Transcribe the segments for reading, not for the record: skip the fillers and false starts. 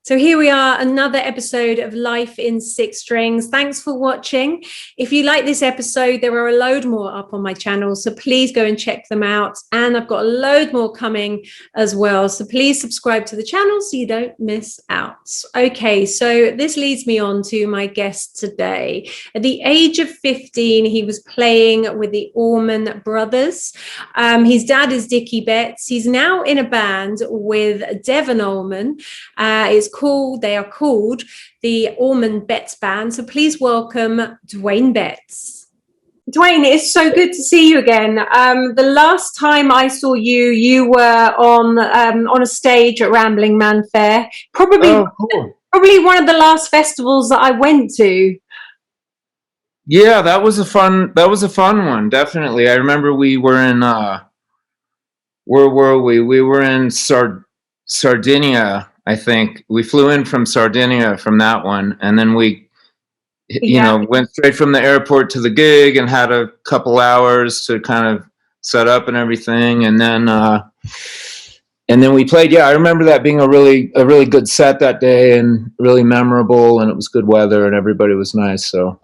So here we are, another episode of Life in Six Strings. Thanks for watching. If you like this episode, there are a load more up on my channel, so please go and check them out. And I've got a load more coming as well, so please subscribe to the channel so you don't miss out. Okay, so this leads me on to my guest today. At the age of 15, he was playing with the Allman brothers. His dad is Dickie Betts. He's now in a band with Devon Allman. They are called the Allman Betts Band. So please welcome Duane Betts. Duane, it's so good to see you again. The last time I saw you, you were on a stage at Rambling Man Fair. Probably one of the last festivals that I went to. Yeah, that was a fun one, definitely. I remember we were in where were we? We were in Sardinia, I think. We flew in from Sardinia from that one, and then we went straight from the airport to the gig and had a couple hours to kind of set up and everything, and then we played. Yeah, I remember that being a really good set that day and really memorable, and it was good weather and everybody was nice, so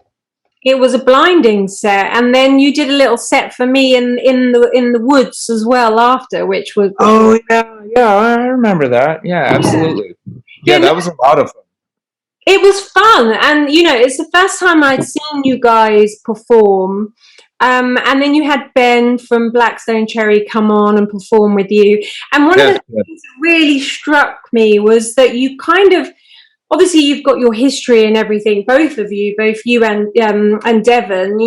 it was a blinding set, and then you did a little set for me in the woods as well after, which was I remember that. Yeah, absolutely. Yeah, that was a lot of fun. It was fun, and it's the first time I'd seen you guys perform. And then you had Ben from Blackstone Cherry come on and perform with you. And one of the things that really struck me was that you kind of, obviously you've got your history and everything, both you and Devon,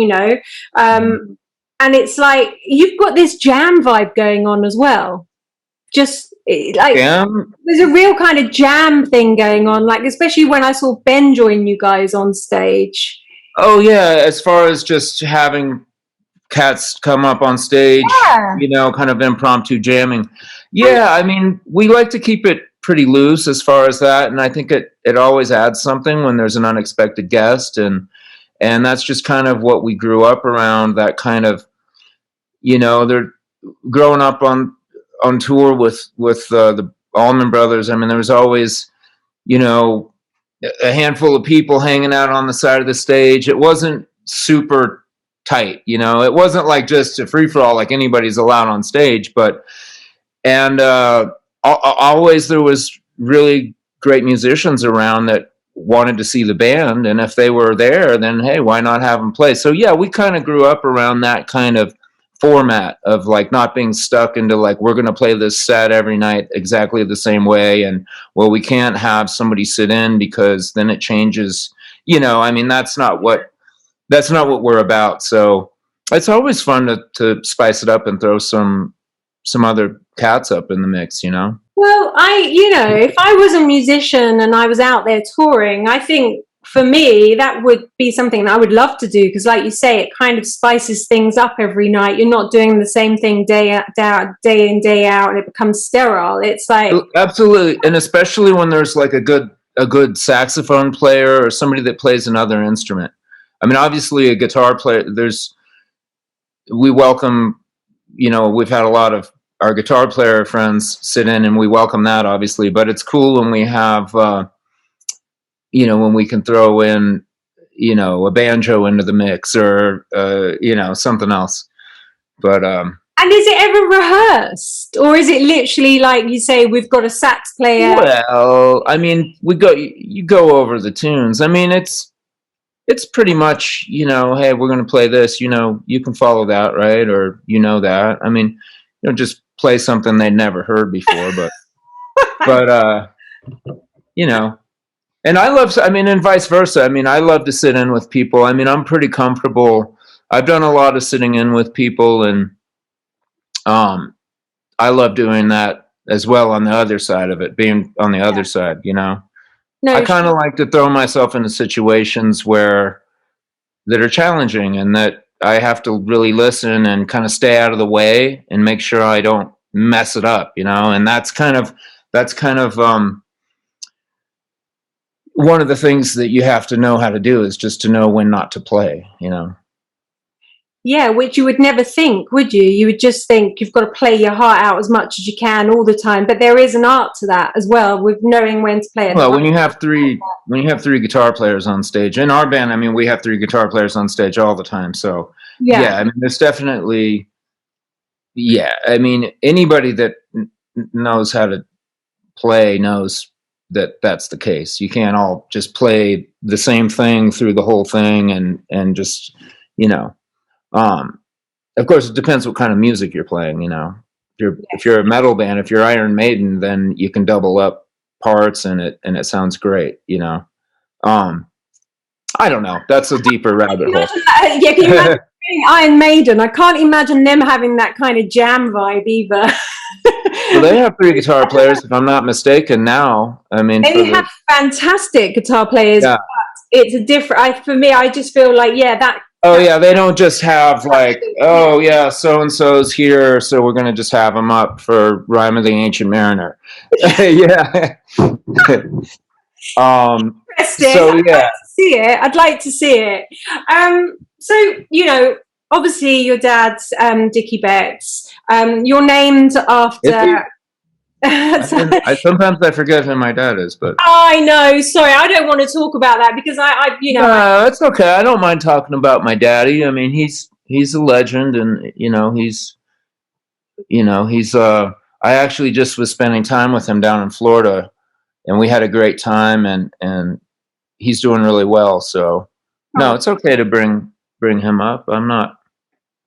and it's like you've got this jam vibe going on as well. Just like there's a real kind of jam thing going on, like especially when I saw Ben join you guys on stage. Oh yeah, as far as just having cats come up on stage, kind of impromptu jamming. Yeah, I mean, we like to keep it pretty loose as far as that, and I think it always adds something when there's an unexpected guest, and that's just kind of what we grew up around, that kind of, they're growing up on tour with the Allman brothers. I mean, there was always, a handful of people hanging out on the side of the stage. It wasn't super tight, it wasn't like just a free-for-all like anybody's allowed on stage, and always there was really great musicians around that wanted to see the band, and if they were there, then hey, why not have them play? So yeah, we kind of grew up around that kind of format of like not being stuck into like we're going to play this set every night exactly the same way, and well, we can't have somebody sit in because then it changes, I mean, that's not what we're about. So it's always fun to spice it up and throw some other cats up in the mix, Well, if I was a musician and I was out there touring, I think for me that would be something that I would love to do, because like you say, it kind of spices things up every night. You're not doing the same thing day in, day out, and it becomes sterile. It's like absolutely, and especially when there's like a good saxophone player or somebody that plays another instrument. I mean, obviously a guitar player, we welcome, we've had a lot of our guitar player friends sit in, and we welcome that obviously, but it's cool when we have, when we can throw in, a banjo into the mix or, something else. But, and is it ever rehearsed, or is it literally like you say, we've got a sax player? Well, I mean, you go over the tunes. I mean, it's pretty much, hey, we're going to play this, you can follow that, right? Or, that. I mean, just play something they'd never heard before, but, and and vice versa. I mean, I love to sit in with people. I mean, I'm pretty comfortable. I've done a lot of sitting in with people, and, I love doing that as well on the other side of it, being on the other side, No, I kind of like to throw myself into situations that are challenging, and that I have to really listen and kind of stay out of the way and make sure I don't mess it up, and that's kind of one of the things that you have to know how to do, is just to know when not to play, Yeah, which you would never think, would you? You would just think you've got to play your heart out as much as you can all the time. But there is an art to that as well, with knowing when to play it. Well, when you have three guitar players on stage in our band, I mean, we have 3 guitar players on stage all the time. So yeah, I mean, there's definitely, yeah. I mean, anybody that knows how to play knows that that's the case. You can't all just play the same thing through the whole thing and just, you know. Of course, it depends what kind of music you're playing. You know, if you're a metal band, if you're Iron Maiden, then you can double up parts and it sounds great. You know, I don't know. That's a deeper rabbit hole. Yeah, can you imagine Iron Maiden? I can't imagine them having that kind of jam vibe either. Well, they have 3 guitar players, if I'm not mistaken. Now, I mean, they have fantastic guitar players. Yeah. It's a different. For me, I just feel like that. Oh yeah, they don't just have like, oh yeah, so and so's here, so we're gonna just have them up for Rime of the Ancient Mariner. Yeah. Interesting. So yeah, I'd like to see it. So obviously your dad's Dickie Betts. You're named after. Sometimes I forget who my dad is, but I know. Sorry, I don't want to talk about that because No, it's okay. I don't mind talking about my daddy. I mean, he's a legend, and he's. I actually just was spending time with him down in Florida, and we had a great time, and he's doing really well. So, no, it's okay to bring him up. I'm not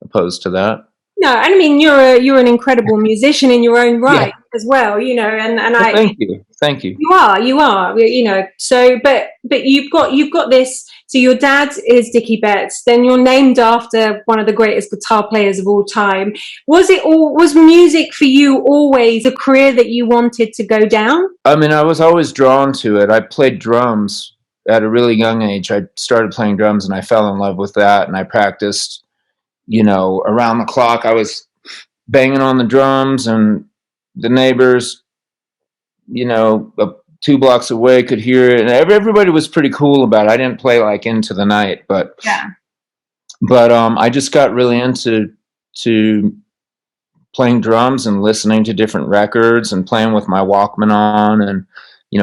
opposed to that. No, I mean you're an incredible musician in your own right as well, and well, thank you. You are, So, but you've got this. So your dad is Dickie Betts. Then you're named after one of the greatest guitar players of all time. Was music for you always a career that you wanted to go down? I mean, I was always drawn to it. I played drums at a really young age. I started playing drums, and I fell in love with that, and I practiced. Around the clock, I was banging on the drums, and the neighbors, 2 blocks away could hear it. And everybody was pretty cool about it. I didn't play like into the night, but I just got really into playing drums and listening to different records and playing with my Walkman on and,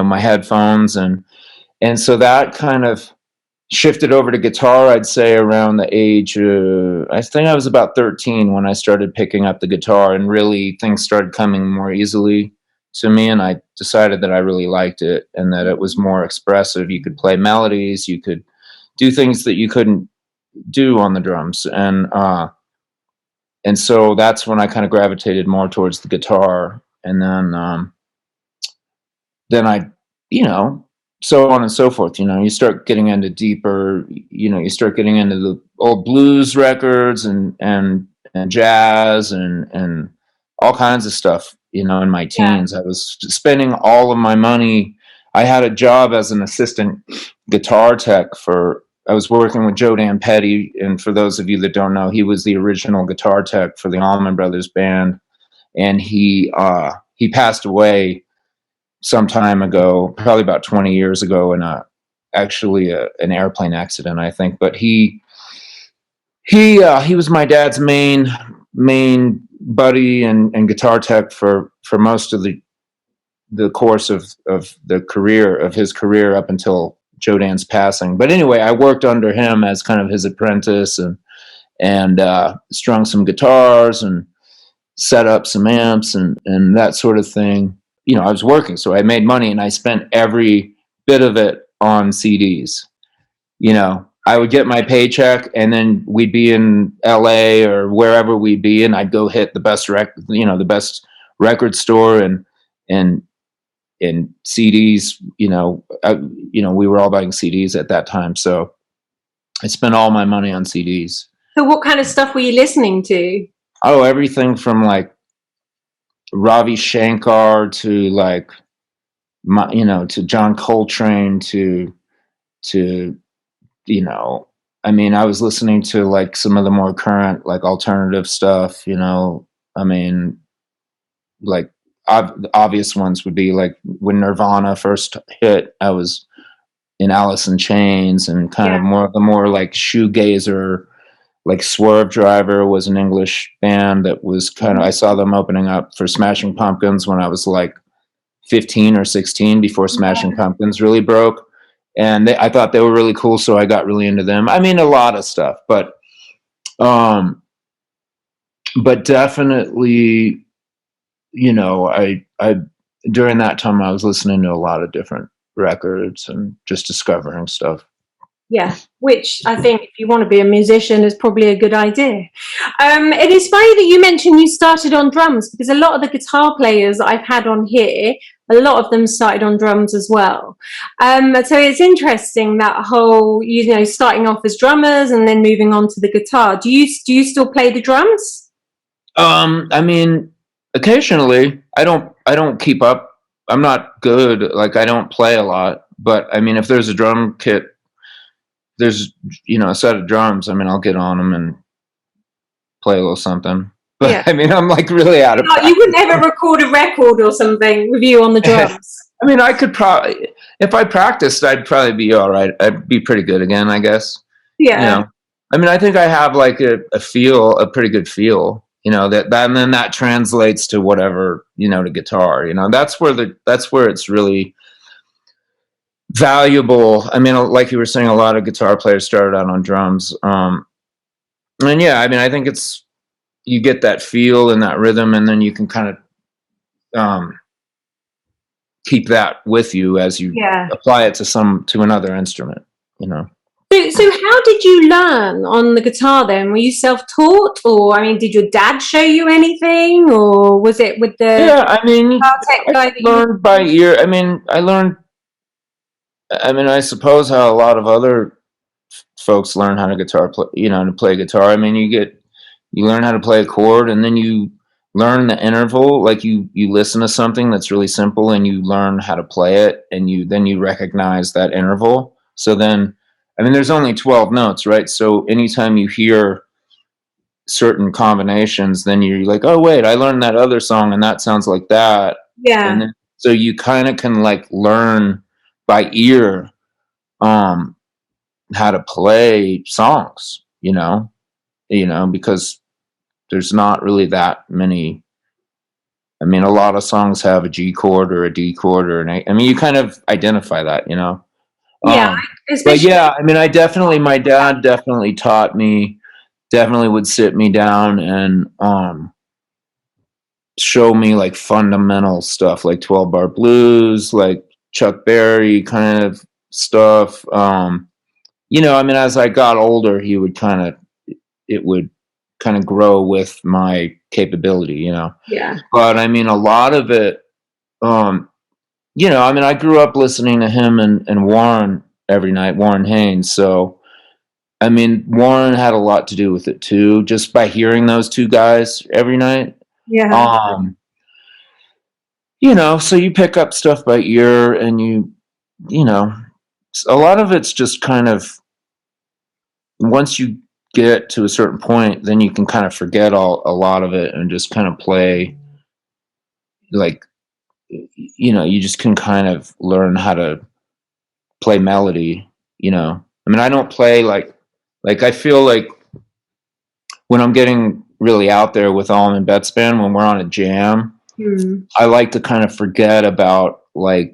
my headphones. And so that kind of shifted over to guitar, I'd say around the age, I think I was about 13 when I started picking up the guitar, and really things started coming more easily to me, and I decided that I really liked it and that it was more expressive. You could play melodies, you could do things that you couldn't do on the drums, and so that's when I kind of gravitated more towards the guitar, and then I, so on and so forth. You start getting into deeper, you start getting into the old blues records and jazz and all kinds of stuff. In my teens, I was spending all of my money. I had a job as an assistant guitar tech I was working with Dan Petty, and for those of you that don't know, he was the original guitar tech for the Allman Brothers band, and he passed away some time ago, probably about 20 years ago, in an airplane accident, I think. But he was my dad's main buddy and guitar tech for most of the course of his career up until Dan's passing. But anyway, I worked under him as kind of his apprentice and strung some guitars and set up some amps and that sort of thing. I was working, so I made money, and I spent every bit of it on CDs. I would get my paycheck, and then we'd be in LA or wherever we'd be, and I'd go hit the best the best record store and CDs. We were all buying CDs at that time, so I spent all my money on CDs. So, what kind of stuff were you listening to? Oh, everything from like Ravi Shankar to like to John Coltrane to I mean, I was listening to like some of the more current like alternative stuff. I mean, like the obvious ones would be like when Nirvana first hit, I was in Alice in Chains and kind of the more like shoegazer, like Swerve Driver was an English band that was kind of, I saw them opening up for Smashing Pumpkins when I was like 15 or 16, before Smashing Pumpkins really broke. And I thought they were really cool, so I got really into them. I mean, a lot of stuff, but definitely, you know, I during that time I was listening to a lot of different records and just discovering stuff. Yeah, which I think if you want to be a musician is probably a good idea. It is funny that you mentioned you started on drums, because a lot of the guitar players I've had on here, a lot of them started on drums as well. So it's interesting, that whole, you know, starting off as drummers and then moving on to the guitar. Do you still play the drums? I mean, occasionally. I don't keep up. I'm not good. Like, I don't play a lot, but I mean, if there's a drum kit, there's, you know, a set of drums, I mean, I'll get on them and play a little something. But yeah. I mean, I'm like really out of practice. You wouldn't ever record a record or something with you on the drums? I mean, I could probably, if I practiced, I'd probably be all right. I'd be pretty good again, I guess. Yeah. You know? I mean, I think I have like a pretty good feel, you know, that and then that translates to whatever, you know, to guitar, you know. That's where it's really valuable. I mean, like you were saying, a lot of guitar players started out on drums. And yeah, I mean, I think it's, you get that feel and that rhythm, and then you can kind of keep that with you as you apply it to another instrument, you know. So how did you learn on the guitar then? Were you self-taught, or I mean, did your dad show you anything, or was it with the I mean, I learned by ear. I mean, I suppose how a lot of other folks learn how to to play guitar. I mean, you learn how to play a chord, and then you learn the interval. Like you listen to something that's really simple, and you learn how to play it, and then you recognize that interval. So then, I mean, there's only 12 notes, right? So anytime you hear certain combinations, then you're like, oh wait, I learned that other song, and that sounds like that. Yeah. And then, so you kind of can like learn by ear how to play songs, you know, because there's not really that many. I mean, a lot of songs have a G chord or a D chord or an A. I mean, you kind of identify that, you know. Yeah. But yeah, I mean, my dad definitely taught me, definitely would sit me down and show me like fundamental stuff, like 12-bar blues, like Chuck Berry kind of stuff. You know, I mean, as I got older, it would kind of grow with my capability, you know. Yeah. But I mean, a lot of it, you know, I mean, I grew up listening to him and Warren every night, Warren Haynes. So, I mean, Warren had a lot to do with it too, just by hearing those two guys every night. Yeah. You know, so you pick up stuff by ear, and you know, a lot of it's just kind of, once you get to a certain point, then you can kind of forget a lot of it and just kind of play, like, you know, you just can kind of learn how to play melody, you know. I mean, I don't play like I feel like when I'm getting really out there with Allman Betts Band, when we're on a jam, I like to kind of forget about like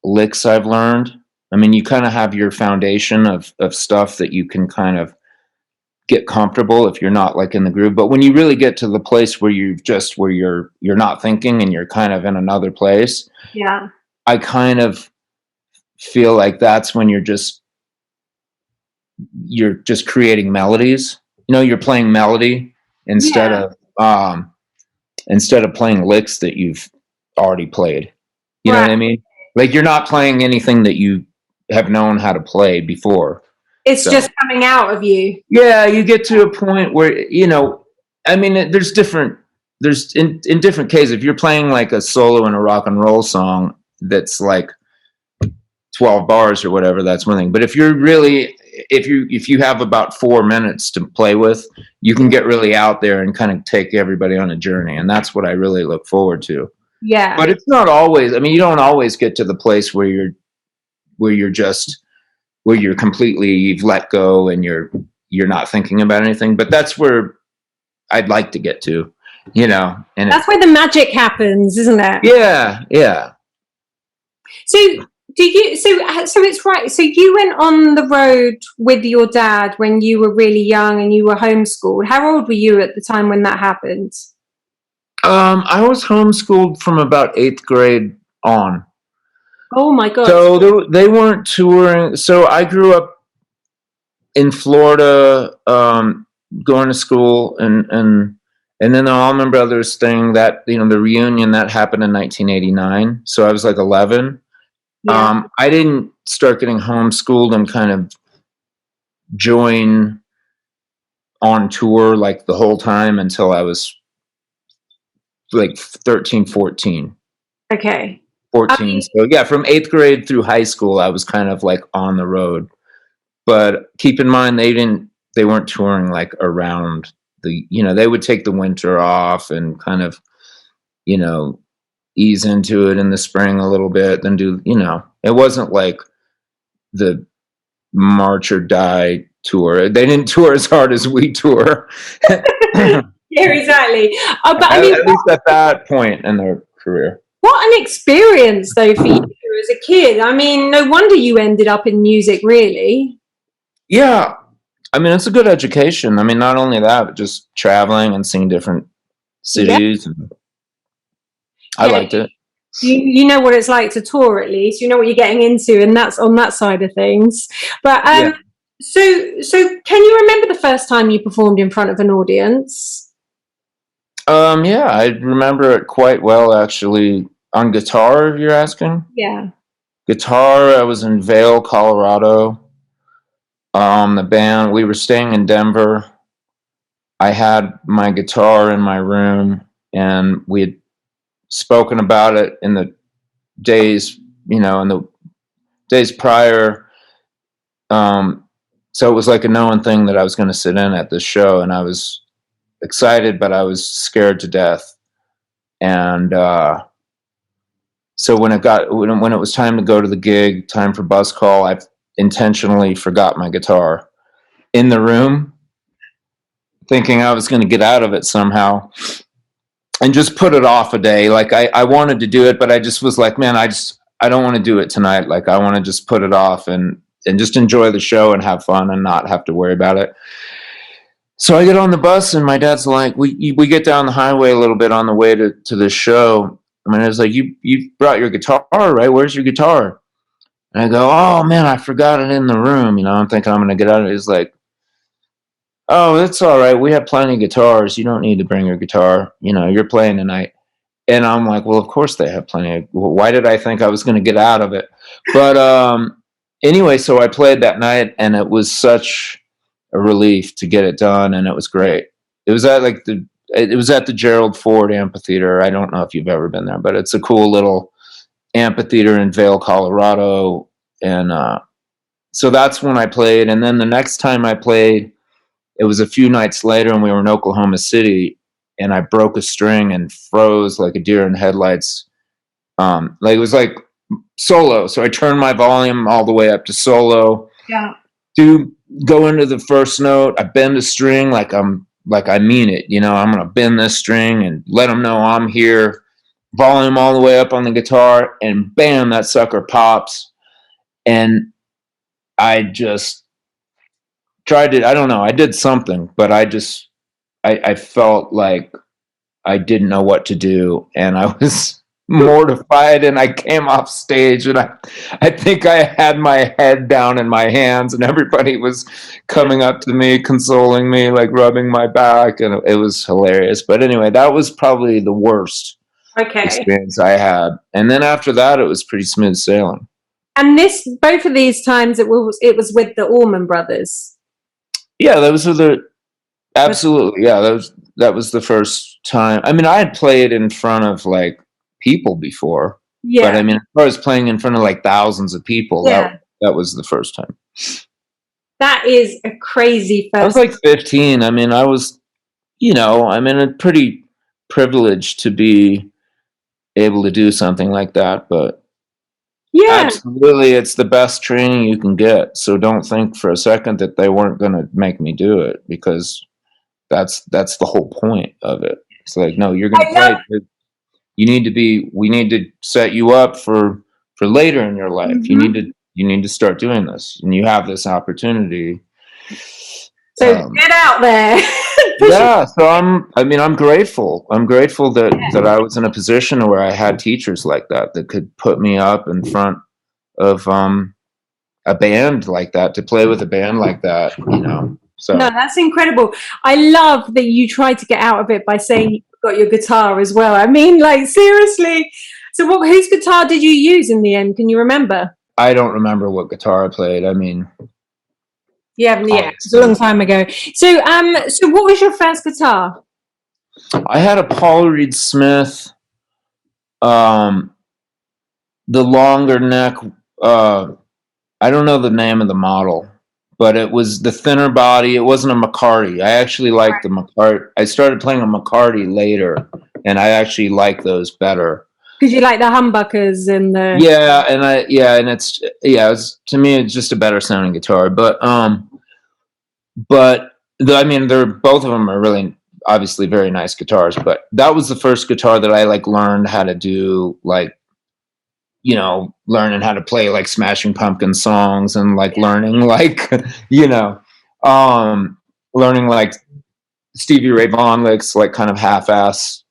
licks I've learned. I mean, you kind of have your foundation of stuff that you can kind of get comfortable if you're not like in the groove. But when you really get to the place where you're not thinking and you're kind of in another place, yeah, I kind of feel like that's when you're just creating melodies. You know, you're playing melody instead of playing licks that you've already played. You know what I mean? Like, you're not playing anything that you have known how to play before. It's just coming out of you. Yeah, you get to a point where, you know, I mean, there's in different cases. If you're playing like a solo in a rock and roll song that's like 12 bars or whatever, that's one thing. But if you have about 4 minutes to play with, you can get really out there and kind of take everybody on a journey. And that's what I really look forward to. Yeah. But it's not always, I mean, you don't always get to the place where you're completely, you've let go and you're you're not thinking about anything. But that's where I'd like to get to, you know. And that's where the magic happens, isn't it? Yeah, yeah. So so it's right. So you went on the road with your dad when you were really young and you were homeschooled. How old were you at the time when that happened? I was homeschooled from about 8th grade on. Oh my God. So they weren't touring. So I grew up in Florida, going to school, and then the Allman Brothers thing, that, you know, the reunion that happened in 1989. So I was like 11. Yeah. I didn't start getting homeschooled and kind of join on tour like the whole time until I was like 13, 14. Okay. 14. So yeah, from 8th grade through high school, I was kind of like on the road. But keep in mind, they weren't touring like around you know, they would take the winter off and kind of, you know, ease into it in the spring a little bit, then do, you know, it wasn't like the March or Die tour. They didn't tour as hard as we tour. Yeah, exactly. But I mean, at least at that point in their career. What an experience, though, for you as a kid. I mean, no wonder you ended up in music, really. Yeah. I mean, it's a good education. I mean, not only that, but just traveling and seeing different cities. Yeah. I liked it. You know what it's like to tour, at least. You know what you're getting into, and that's on that side of things. But so can you remember the first time you performed in front of an audience? Yeah, I remember it quite well, actually. On guitar, if you're asking? Yeah. Guitar, I was in Vail, Colorado. The band, we were staying in Denver. I had my guitar in my room, and we had spoken about it in the days, you know, in the days prior. So it was like a known thing that I was going to sit in at this show, and I was excited, but I was scared to death. And so when it was time to go to the gig, time for bus call, I intentionally forgot my guitar in the room, thinking I was going to get out of it somehow, and just put it off a day. Like I wanted to do it, but I just was like, man, I don't want to do it tonight. Like I want to just put it off and just enjoy the show and have fun and not have to worry about it. So I get on the bus, and my dad's like, we get down the highway a little bit on the way to this show. I mean, it's like, you brought your guitar, right? Where's your guitar? And I go, oh man, I forgot it in the room. You know, I'm thinking I'm going to get out of it. He's like, oh, that's all right. We have plenty of guitars. You don't need to bring your guitar. You know, you're playing tonight. And I'm like, well, of course they have plenty of, why did I think I was going to get out of it? But anyway, so I played that night, and it was such a relief to get it done, and it was great. It was at the Gerald Ford Amphitheater. I don't know if you've ever been there, but it's a cool little amphitheater in Vail, Colorado. And so that's when I played. And then the next time I played, it was a few nights later, and we were in Oklahoma City, and I broke a string and froze like a deer in headlights. Like it was like solo. So I turned my volume all the way up to solo. Yeah. Go into the first note. I bend a string like I mean it. You know, I'm going to bend this string and let them know I'm here. Volume all the way up on the guitar, and bam, that sucker pops. And I just tried it. I don't know. I did something, but I felt like I didn't know what to do, and I was mortified, and I came off stage, and I think I had my head down in my hands, and everybody was coming up to me, consoling me, like rubbing my back, and it was hilarious. But anyway, that was probably the worst experience I had. And then after that, it was pretty smooth sailing. And both of these times it was with the Allman Brothers. Yeah, absolutely. Yeah, that was the first time. I mean, I had played in front of like people before. Yeah. But I mean, as far as playing in front of like thousands of people, that was the first time. That is a crazy first. I was like 15. I mean, I was, you know, I'm in a pretty privileged to be able to do something like that, but Absolutely, it's the best training you can get. So don't think for a second that they weren't going to make me do it, because that's the whole point of it. It's like, no, you're going to play. We need to set you up for later in your life. Mm-hmm. You need to start doing this, and you have this opportunity. So get out there. Yeah, so I'm grateful. I'm grateful that I was in a position where I had teachers like that could put me up in front of a band like that, to play with a band like that, So no, that's incredible. I love that you tried to get out of it by saying you got your guitar as well. I mean, like, seriously. So whose guitar did you use in the end? Can you remember? I don't remember what guitar I played. I mean, yeah, it's a long time ago. So what was your first guitar? I had a Paul Reed Smith, the longer neck. I don't know the name of the model, but it was the thinner body. It wasn't a McCarty. I actually liked the McCarty. I started playing a McCarty later, and I actually like those better. Because you like the humbuckers and the to me it's just a better sounding guitar. But I mean, they're both of them are really obviously very nice guitars. But that was the first guitar that I learned how to do, learning how to play Smashing Pumpkins songs, and learning learning Stevie Ray Vaughan licks, kind of half-ass.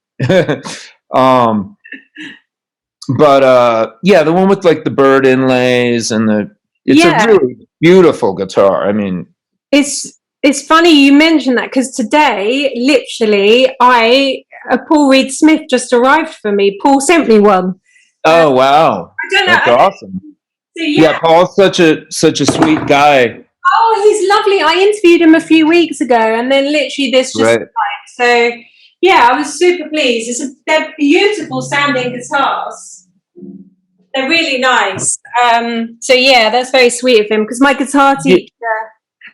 But the one with the bird inlays and it's a really beautiful guitar. I mean, it's funny you mentioned that, because today, literally, Paul Reed Smith just arrived for me. Paul sent me one. Oh wow! I don't know. That's awesome. So, Paul's such a sweet guy. Oh, he's lovely. I interviewed him a few weeks ago, and then literally this just so. Yeah, I was super pleased. They're beautiful sounding guitars. They're really nice. So yeah, that's very sweet of him, because my guitar teacher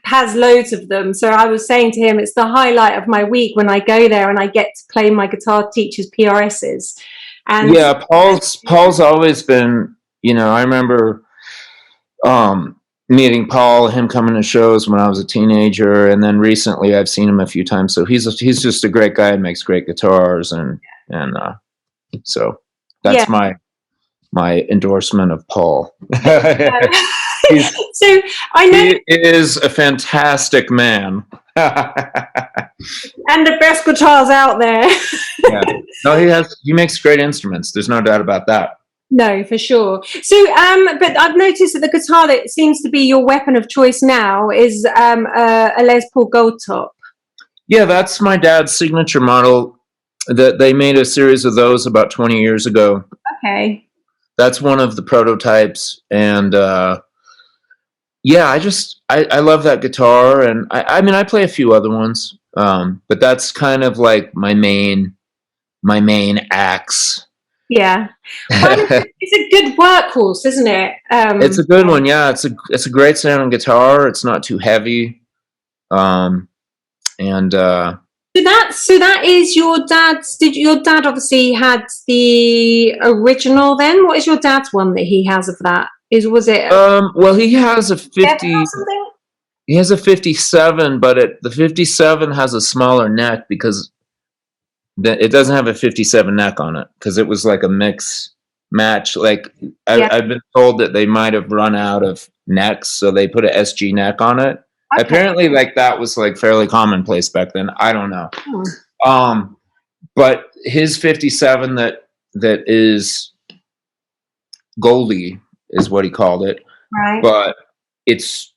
has loads of them. So I was saying to him, it's the highlight of my week when I go there and I get to play my guitar teacher's PRSs. And Paul's always been, I remember meeting Paul, him coming to shows when I was a teenager, and then recently I've seen him a few times. So he's just a great guy and makes great guitars, and so that's my endorsement of Paul. So I know he is a fantastic man. And the best guitars out there. No, he makes great instruments. There's no doubt about that. No, for sure. So, but I've noticed that the guitar that seems to be your weapon of choice now is a Les Paul Gold Top. Yeah, that's my dad's signature model. That they made a series of those about 20 years ago. Okay. That's one of the prototypes, and I love that guitar, and I mean I play a few other ones, but that's kind of my main axe. Yeah, it's a good workhorse, isn't it? It's a good one. Yeah, it's a great sounding guitar. It's not too heavy, and So that is your dad's. Did your dad obviously had the original? Then what is your dad's one that he has of that? Was it? Well, he has a 50. He has a 57, but the 57 has a smaller neck because it doesn't have a 57 neck on it, because it was a mix match. I've been told that they might have run out of necks, so they put a SG neck on it. Okay. Apparently, that was fairly commonplace back then. I don't know. But his 57 that is Goldie is what he called it. Right. But it's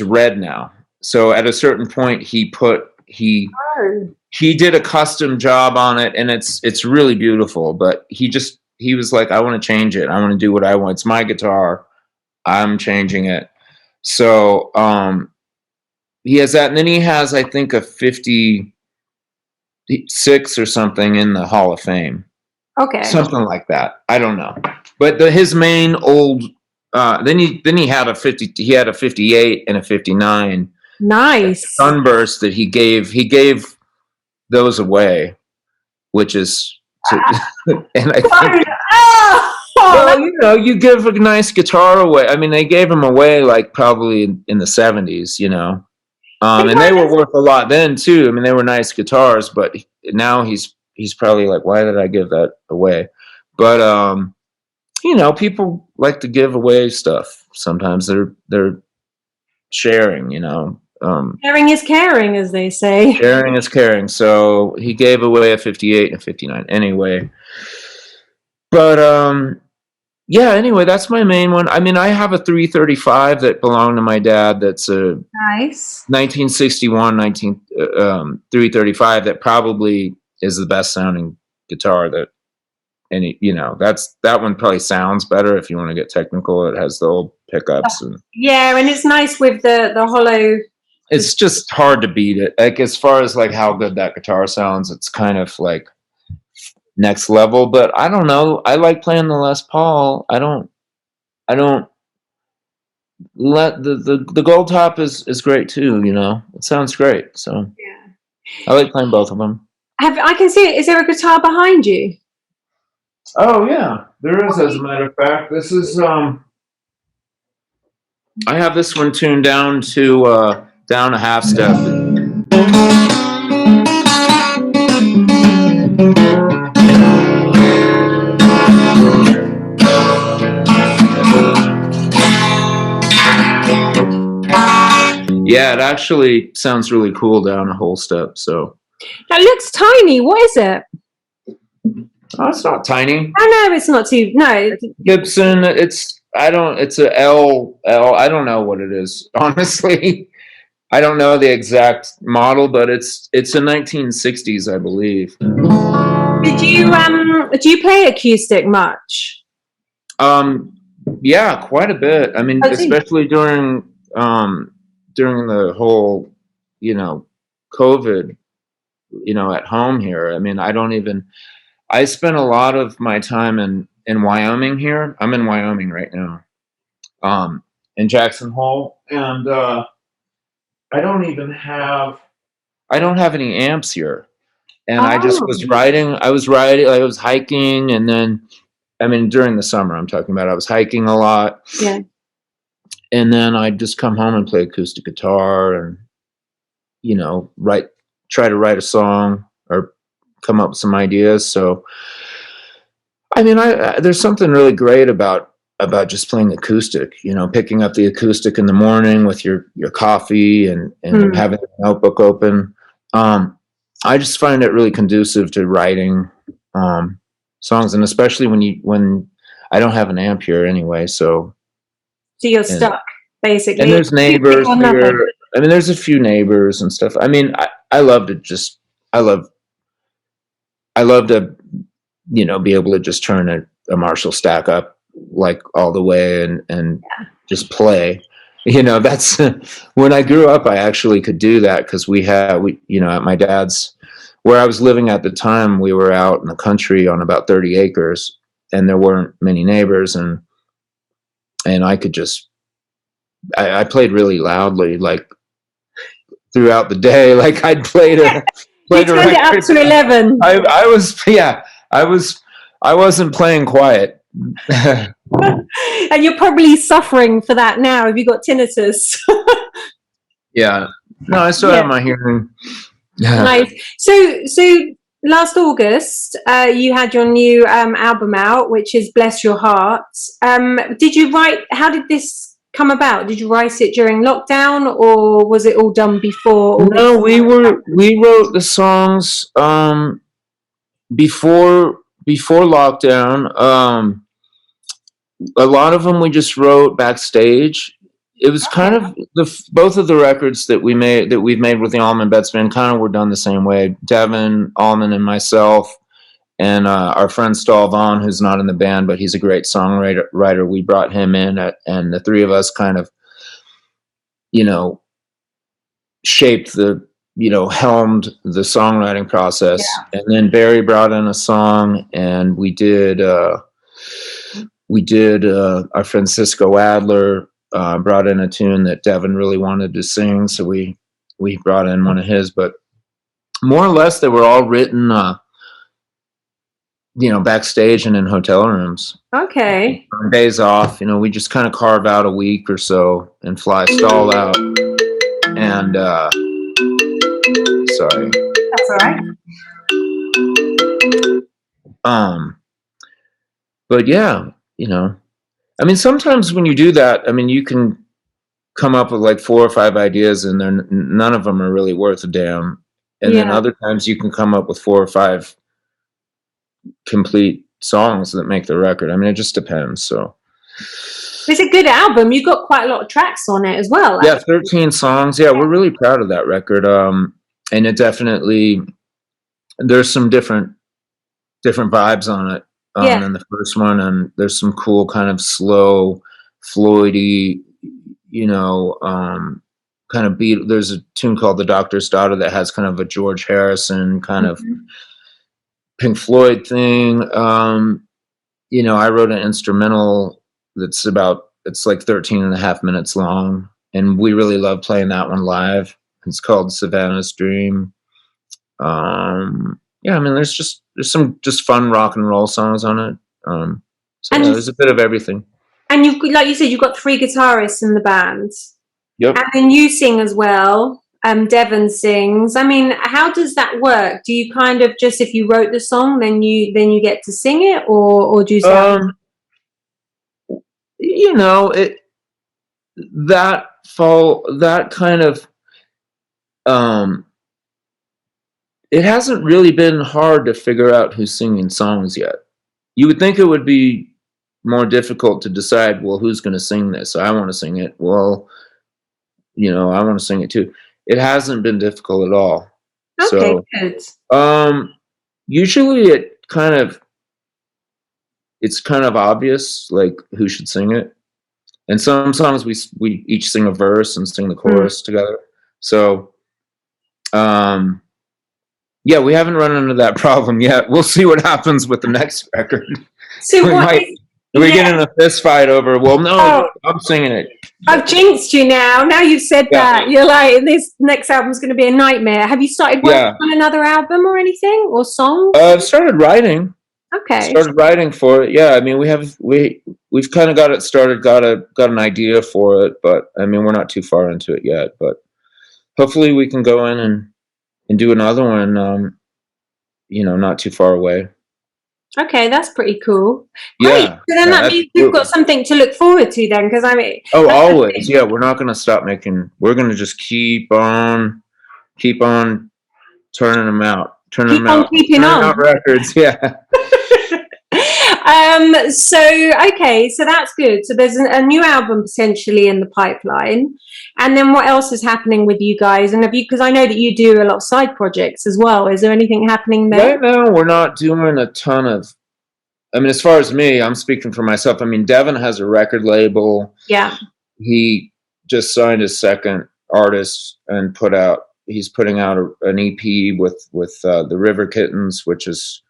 red now. So at a certain point, he did a custom job on it, and it's really beautiful. But he was like, I want to change it. I want to do what I want. It's my guitar. I'm changing it. So he has that, and then he has, I think, a 56 or something in the Hall of Fame. Okay. Something like that. I don't know. But his main old then he had a 50. He had a 58 and a 59. Nice. Sunburst that he gave those away, which is and I think Well, you know, you give a nice guitar away. I mean, they gave them away like probably in the 70s, you know. And they were worth a lot then too. I mean, they were nice guitars, but now he's probably like, why did I give that away? But you know, people like to give away stuff. Sometimes they're sharing, you know. Sharing is caring, as they say. Sharing is caring. So he gave away a 58 and a 59 anyway. But yeah, anyway, that's my main one. I mean, I have a 335 that belonged to my dad. That's a Nice 1961 335 that probably is the best sounding guitar that any, you know, that one probably sounds better if you want to get technical. It has the old pickups and yeah, and it's nice with the hollow. It's just hard to beat it. Like as far as like how good that guitar sounds, it's kind of like next level. But I don't know. I like playing the Les Paul. I don't let the gold top is great too, you know. It sounds great. So Yeah, I like playing both of them. I can see it. Is there a guitar behind you? Oh yeah, there is. As a matter of fact, this is I have this one tuned down to down a half step. Yeah, it actually sounds really cool down a whole step. So That looks tiny. What is it? oh, it's not tiny. Oh no, it's not too. No, Gibson. It's a L. I don't know what it is. Honestly, I don't know the exact model, but it's a 1960s, I believe. do you play acoustic much? Yeah, quite a bit. I mean, especially during the whole, you know, COVID, you know, at home here. I mean, I spent a lot of my time in Wyoming here. I'm in Wyoming right now, in Jackson Hole, and I don't have any amps here, and I just was riding. I was hiking, and then, I mean, during the summer, I'm talking about. I was hiking a lot. Yeah. And then I'd just come home and play acoustic guitar and, you know, try to write a song or come up with some ideas. So, I mean, there's something really great about just playing acoustic, you know, picking up the acoustic in the morning with your coffee and having a notebook open. I just find it really conducive to writing songs, and especially when I don't have an amp here anyway. So you're stuck, basically. And there's neighbors here. I mean, there's a few neighbors and stuff. I mean, I love to, you know, be able to just turn a Marshall stack up like all the way and just play. You know, that's when I grew up, I actually could do that because we you know, at my dad's, where I was living at the time, we were out in the country on about 30 acres and there weren't many neighbors, and I could just, I played really loudly, like throughout the day. Like I'd played a record. It up to 11. I wasn't playing quiet. And you're probably suffering for that now. Have you got tinnitus? Yeah. No, I still have my hearing. Nice. So last August, you had your new album out, which is Bless Your Heart. Did you write, how did this come about? Did you write it during lockdown, or was it all done before? No, we wrote the songs before lockdown. A lot of them we just wrote backstage. It was kind of both of the records that we've made with the Allman Betts Band kind of were done the same way. Devin, Allman, and myself, and our friend Stahl Vaughn, who's not in the band, but he's a great songwriter. We brought him in, and the three of us kind of, you know, shaped helmed the songwriting process. Yeah. And then Barry brought in a song, and we did our friend Cisco Adler brought in a tune that Devin really wanted to sing, so we brought in one of his. But more or less, they were all written backstage and in hotel rooms. Okay. On days off, we just kind of carve out a week or so and fly stall out. And sorry. That's all right. But yeah, I mean, sometimes when you do that, I mean, you can come up with like 4 or 5 ideas and none of them are really worth a damn. And then other times you can come up with 4 or 5 complete songs that make the record. I mean, it just depends. So it's a good album. You've got quite a lot of tracks on it as well. Yeah, 13 songs. Yeah, we're really proud of that record. And it definitely, there's some different vibes on it than the first one. And there's some cool kind of slow, Floydy, kind of beat. There's a tune called The Doctor's Daughter that has kind of a George Harrison kind of Pink Floyd thing. I wrote an instrumental that's it's like 13 and a half minutes long. And we really love playing that one live. It's called Savannah's Dream. Yeah, I mean, there's some just fun rock and roll songs on it. There's a bit of everything. And like you said, you've got 3 guitarists in the band. Yep. And then you sing as well. Devon sings. I mean, how does that work? Do you kind of just, if you wrote the song, then you get to sing it, or do you sound? That kind of it hasn't really been hard to figure out who's singing songs yet. You would think it would be more difficult to decide, well, who's going to sing this? I want to sing it. Well, I want to sing it too. It hasn't been difficult at all. Okay, good. Usually it's kind of obvious, like, who should sing it. And some songs we each sing a verse and sing the chorus together. So, yeah, we haven't run into that problem yet. We'll see what happens with the next record. So we get in a fist fight over, well, no, I'm singing it. I've jinxed you now. Now you've said that. You're like, this next album's going to be a nightmare. Have you started working on another album or anything, or songs? I've started writing. Okay. Started writing for it. Yeah, I mean, we've kind of got it started, got an idea for it, but I mean, we're not too far into it yet. But hopefully we can go in and do another one, not too far away. Okay, that's pretty cool. Great. Yeah. So then that means you've got something to look forward to then, because I mean. Oh, always. Yeah, we're not going to stop making. We're going to just keep on turning them out. Turning out records. Yeah. So that's good. So there's a new album potentially in the pipeline, and then what else is happening with you guys? And because I know that you do a lot of side projects as well. Is there anything happening there? Right now, we're not doing a ton of. I mean, as far as me, I'm speaking for myself. I mean, Devon has a record label. Yeah. He just signed his second artist and he's putting out an EP with the River Kittens, which is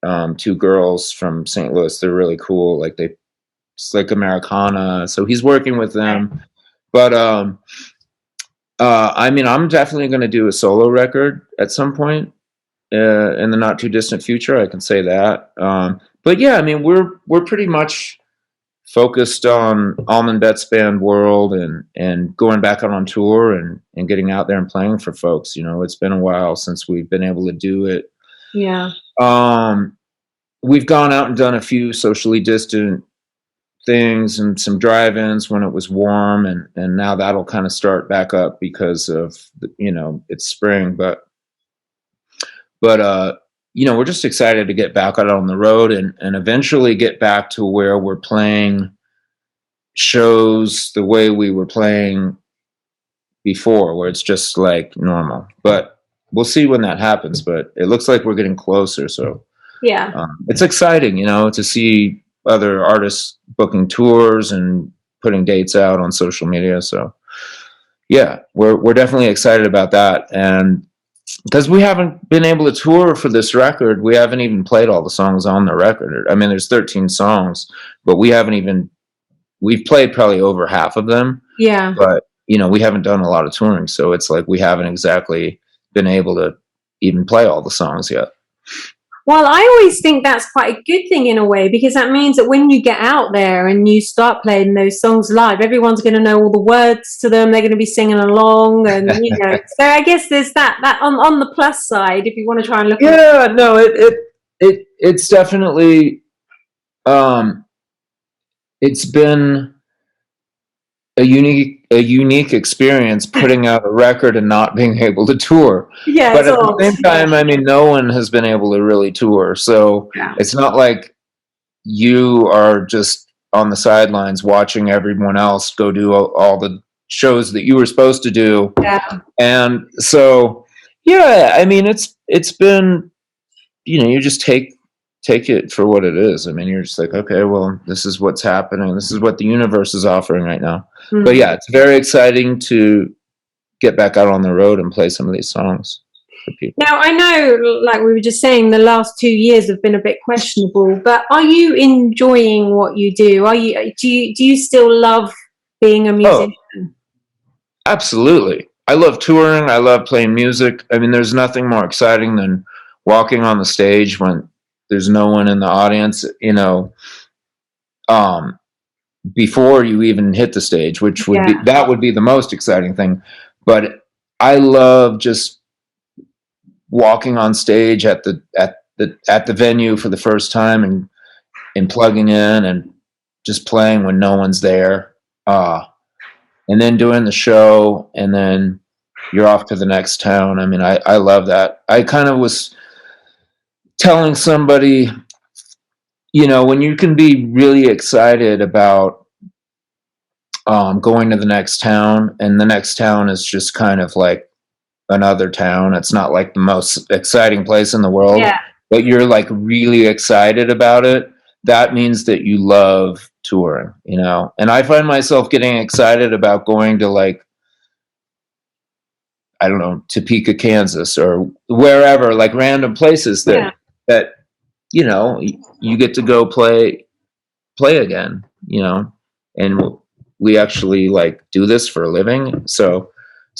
2 girls from St. Louis. They're really cool. Like it's like Americana. So he's working with them. But I mean, I'm definitely going to do a solo record at some point in the not too distant future. I can say that. But yeah, I mean, we're pretty much focused on Allman Betts Band world and going back out on tour and getting out there and playing for folks. It's been a while since we've been able to do it. Yeah. We've gone out and done a few socially distant things and some drive-ins when it was warm, and now that'll kind of start back up because of it's spring, but we're just excited to get back out on the road and eventually get back to where we're playing shows the way we were playing before, where it's just like normal. But we'll see when that happens, but it looks like we're getting closer. So yeah, it's exciting, to see other artists booking tours and putting dates out on social media. So yeah, we're definitely excited about that. And because we haven't been able to tour for this record, we haven't even played all the songs on the record. I mean, there's 13 songs, but we've played probably over half of them. Yeah. But, we haven't done a lot of touring. So it's like we haven't exactly been able to even play all the songs yet. Well, I always think that's quite a good thing in a way, because that means that when you get out there and you start playing those songs live, everyone's going to know all the words to them. They're going to be singing along, and So I guess there's that on the plus side, if you want to try and look. Yeah, no, it's definitely it's been a unique experience putting out a record and not being able to tour. Yeah, but at the same time, I mean, no one has been able to really tour, so it's not like you are just on the sidelines watching everyone else go do all the shows that you were supposed to do. And so I mean, it's been, you just take it for what it is. I mean, you're just like, okay, well, this is what's happening. This is what the universe is offering right now. Mm-hmm. But yeah, it's very exciting to get back out on the road and play some of these songs for people. Now, I know, like we were just saying, the last 2 years have been a bit questionable, but are you enjoying what you do? Do you still love being a musician? Oh, absolutely. I love touring. I love playing music. I mean, there's nothing more exciting than walking on the stage when there's no one in the audience, before you even hit the stage, which would be the most exciting thing. But I love just walking on stage at the venue for the first time and plugging in and just playing when no one's there, and then doing the show, and then you're off to the next town. I mean, I love that. I kind of was telling somebody, when you can be really excited about going to the next town, and the next town is just kind of like another town. It's not like the most exciting place in the world, but you're like really excited about it. That means that you love touring, and I find myself getting excited about going to, like, I don't know, Topeka, Kansas, or wherever, like random places that you get to go play again, and we actually like do this for a living. So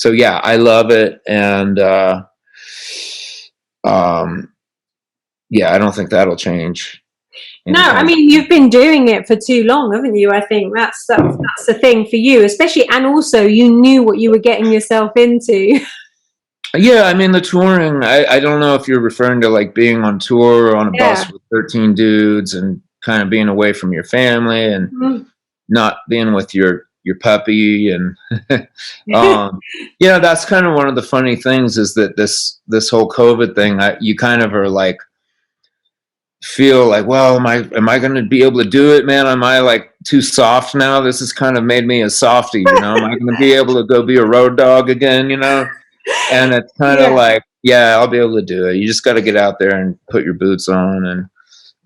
yeah, I love it. And I don't think that'll change. No, I mean, you've been doing it for too long, haven't you? I think that's the thing for you, especially, and also you knew what you were getting yourself into. Yeah, I mean, the touring, I don't know if you're referring to like being on tour or on a bus with 13 dudes and kind of being away from your family and not being with your puppy. And that's kind of one of the funny things, is that this whole COVID thing, you kind of are like, feel like, well, am I going to be able to do it, man? Am I like too soft now? This has kind of made me a softie, am I going to be able to go be a road dog again, And it's kind of like, I'll be able to do it. You just got to get out there and put your boots on and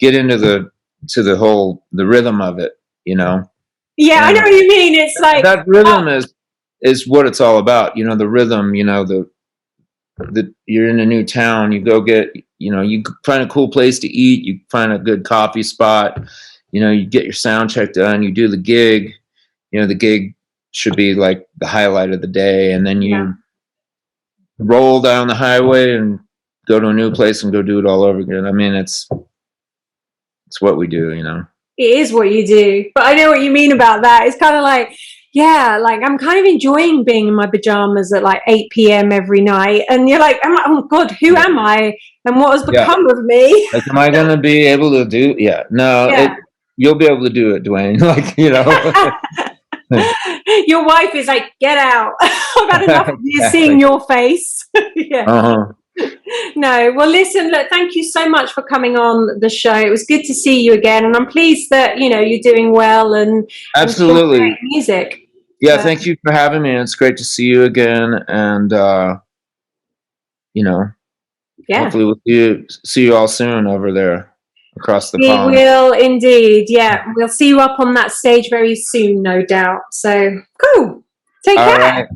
get into the rhythm of it, Yeah, and I know what you mean. It's like that rhythm is what it's all about. The rhythm, you're in a new town, you go get, you find a cool place to eat, you find a good coffee spot, you get your sound check done, you do the gig, the gig should be like the highlight of the day, and then you roll down the highway and go to a new place and go do it all over again. I mean, it's what we do, It is what you do. But I know what you mean about that. It's kind of like, like I'm kind of enjoying being in my pajamas at like 8 p.m. every night. And you're like, oh God, who am I? And what has become of me? Like, am I going to be able to do? Yeah, no, you'll be able to do it, Duane. Like, Your wife is like, get out. I've had enough of you seeing your face. No, well, listen, look, thank you so much for coming on the show. It was good to see you again, and I'm pleased that you're doing well and absolutely great music. Yeah, thank you for having me. It's great to see you again, and hopefully we'll see you all soon over there across the pond. We will indeed. Yeah, we'll see you up on that stage very soon, no doubt. So cool. Take care. All right.